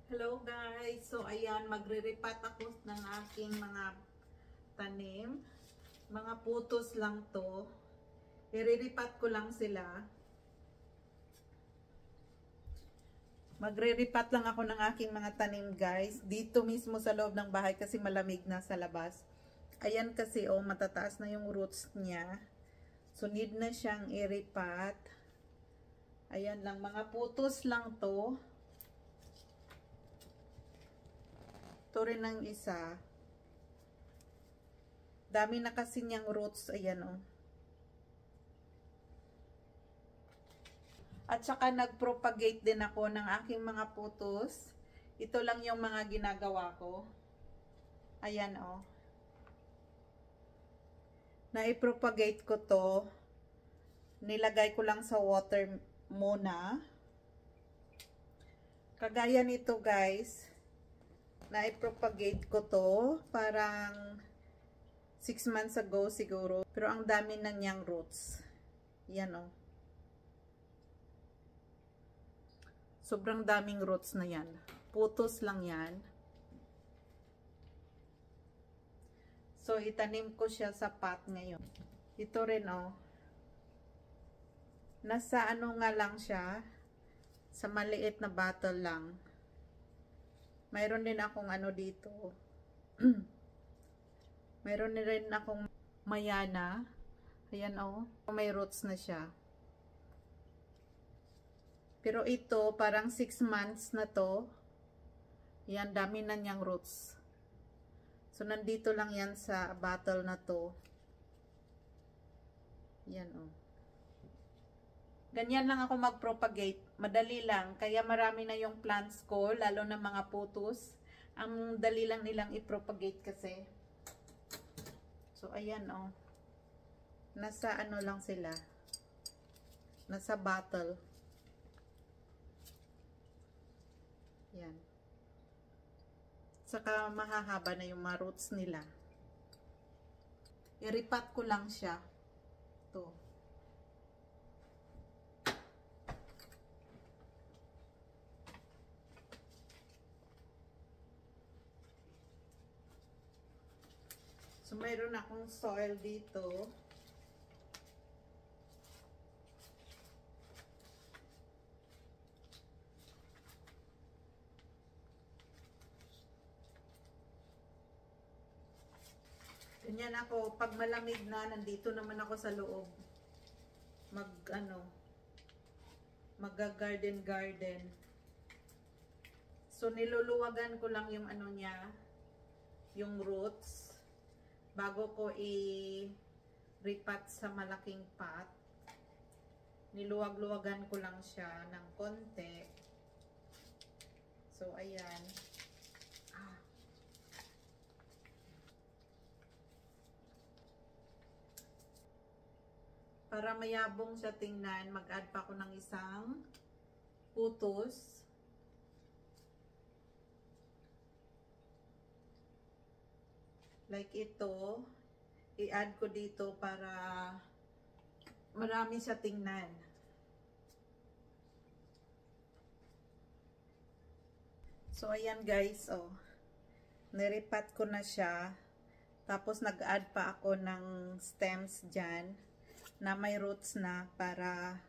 Hello guys! So ayan, magre-repat ako ng aking mga tanim. Mga putos lang to. I-repat ko lang sila. Magre-repat lang ako ng aking mga tanim guys. Dito mismo sa loob ng bahay kasi malamig na sa labas. Ayan kasi oh, matataas na yung roots niya. So need na siyang i-repat. Ayan lang, mga putos lang to. Ito rin ang isa. Dami na kasi niyang roots. Ayan o. At saka nag-propagate din ako ng aking mga putos. Ito lang yung mga ginagawa ko. Ayan o. Na-propagate ko to. Nilagay ko lang sa water muna. Kagaya nito guys. Na-propagate ko to parang 6 months ago siguro. Pero ang dami na niyang roots. Yan o. Sobrang daming roots na yan. Putos lang yan. So itanim ko siya sa pot ngayon. Ito rin o. Nasa ano nga lang siya. Sa maliit na bottle lang. Mayroon din akong ano dito. Mayroon rin akong mayana. Ayan o. May roots na siya. Pero ito, parang 6 months na to. Yan, dami na niyang roots. So, nandito lang yan sa bottle na to. Yan o. Ganyan lang ako mag-propagate. Madali lang. Kaya marami na yung plants ko, lalo na mga putos. Ang dali lang nilang i-propagate kasi. So, ayan o. Nasa ano lang sila. Nasa bottle. Yan. Saka mahahaba na yung mga roots nila. I-repat ko lang siya. Ito. So, mayroon akong soil dito. Ganyan ako. Pag malamig na, nandito naman ako sa loob. Mag-garden. So, niluluwagan ko lang yung ano niya, yung roots. Bago ko i-repat sa malaking pot, niluwag-luwagan ko lang siya ng konti. So, ayan. Para mayabong siya tingnan, mag-add pa ako ng isang putos. Like ito, i-add ko dito para marami siya tingnan. So, ayan guys, oh. Niripat ko na siya. Tapos, nag-add pa ako ng stems dyan na may roots na para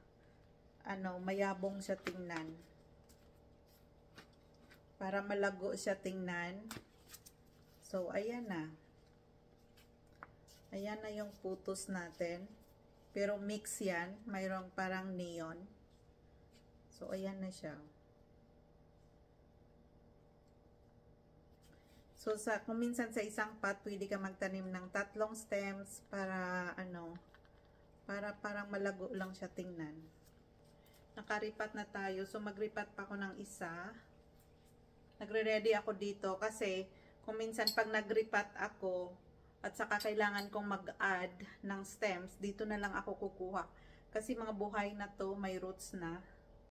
mayabong siya tingnan. Para malago siya tingnan. So, ayan na. Ayan na yung putos natin. Pero mix yan. Mayroong parang neon. So, ayan na siya. So, kung minsan sa isang pot, pwede ka magtanim ng 3 stems para para parang malago lang siya tingnan. Nakaripat na tayo. So, magripat pa ako ng isa. Nagre-ready ako dito kasi kung minsan pag nagripat ako at saka kailangan kong mag-add ng stems, dito na lang ako kukuha. Kasi mga buhay na to, may roots na.